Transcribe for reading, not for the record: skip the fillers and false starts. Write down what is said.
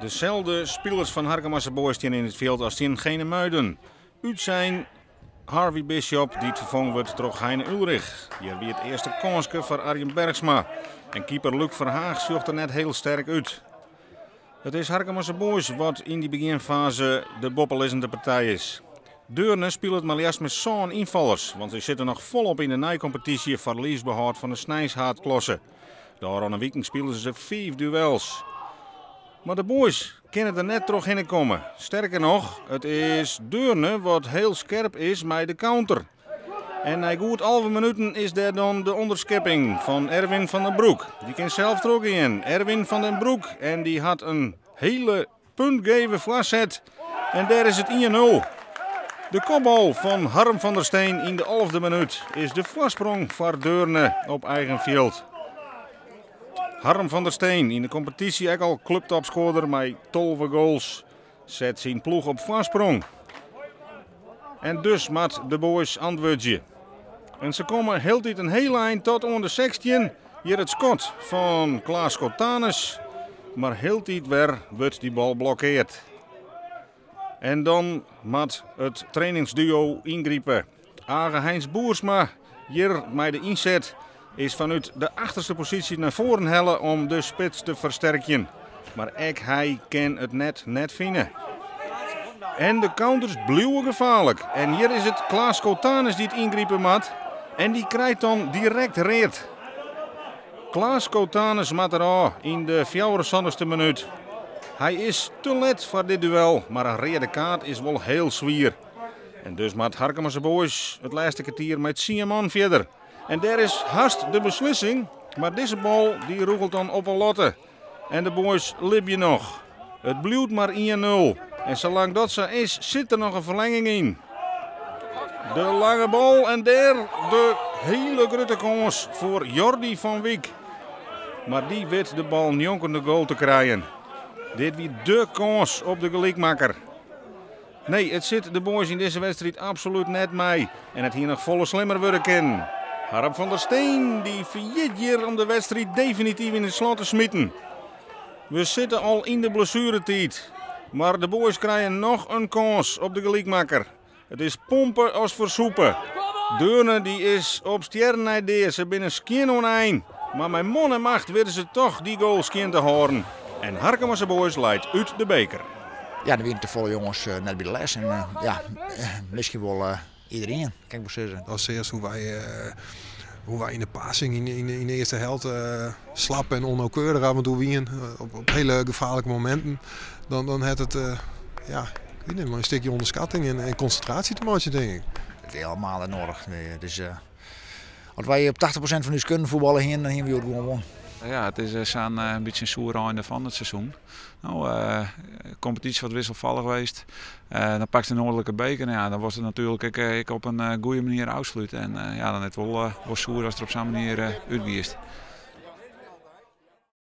Dezelfde spelers van Harkemasse Boys staan in het veld als in Genemuiden. Uit zijn Harvey Bishop die het vervangen wordt door Heine Ulrich. Hier weer het eerste kansje voor Arjen Bergsma. En keeper Luc Verhaag zocht er net heel sterk uit. Het is Harkemasse Boys wat in die beginfase de boppelissende partij is. Deurne speelt het maar juist met zo'n invallers, want ze zitten nog volop in de nijcompetitie voor verliesbehoud van de Snijshaardklasse. Daar aan een weekend spelen ze 5 duels. Maar de boys kunnen er net terug in komen. Sterker nog, het is Deurne wat heel scherp is met de counter. En na goed 11 minuten is er dan de onderschepping van Erwin van den Broek. Die kan zelf er ook in. Erwin van den Broek. En die had een hele puntgeven voorzet. En daar is het 1-0. De kopbal van Harm van der Steen in de 11e minuut is de voorsprong voor Deurne op eigen veld. Harm van der Steen in de competitie ook al clubtopscorer met 12 goals. Zet zijn ploeg op voorsprong. En dus maakt de boys antwoordje. En ze komen heel tijd een heel eind tot onder 16. Hier het schot van Klaas Kotanus. Maar heel tijd weer wordt die bal blokkeerd. En dan moet het trainingsduo ingrijpen. Age Heinz Boersma hier met de inzet is vanuit de achterste positie naar voren hellen om de spits te versterken. Maar ook hij kan het net vinden. En de counters blijven gevaarlijk. En hier is het Klaas Kotanus die het ingrijpen moet. En die krijgt dan direct reed. Klaas Kotanus maakt er al in de 64e minuut. Hij is te let voor dit duel, maar een rode kaart is wel heel zwier. En dus maakt Harkemasse Boys het laatste kwartier met 10 man verder. En daar is haast de beslissing, maar deze bal die roegelt dan op een lotte. En de boys libje nog. Het blijft maar 1-0. En zolang dat zo is, zit er nog een verlenging in. De lange bal en daar de hele grote kans voor Jordi van Wiek. Maar die weet de bal jonkende goal te krijgen. Dit weer de kans op de gelijkmaker. Nee, het zit de boys in deze wedstrijd absoluut net mee. En het hier nog volle slimmer worden kan. Harm van der Steen die verjiet hier om de wedstrijd definitief in het slot te smitten. We zitten al in de blessuretijd. Maar de boys krijgen nog een kans op de gelijkmaker. Het is pompen als versoepen. Deurne die is op sterrenidee. Ze binnen skien oneen. Maar met man en macht willen ze toch die goal skien te horen. En Harkemasse Boys leidt uit de beker. Ja, er waren te veel jongens net bij de les. En misschien wel iedereen, kan ik wel zeggen. Als eerst hoe wij in de passing in de eerste helft slap en onnauwkeurig af en toe wien. Op hele gevaarlijke momenten. Dan had het ik weet niet, maar een stukje onderschatting en concentratie te maken, denk ik. Het is helemaal nodig. Dus, als wij op 80% van ons kunnen voetballen heen, dan hebben we het gewoon won. Ja, het is een beetje een soer einde van het seizoen. Nou, competitie wat wisselvallig geweest. Dan pakt de Noordelijke beker. Nou ja, dan was het natuurlijk ik op een goede manier afsluiten. En dan net wel soer als er op zo'n manier uitgeest.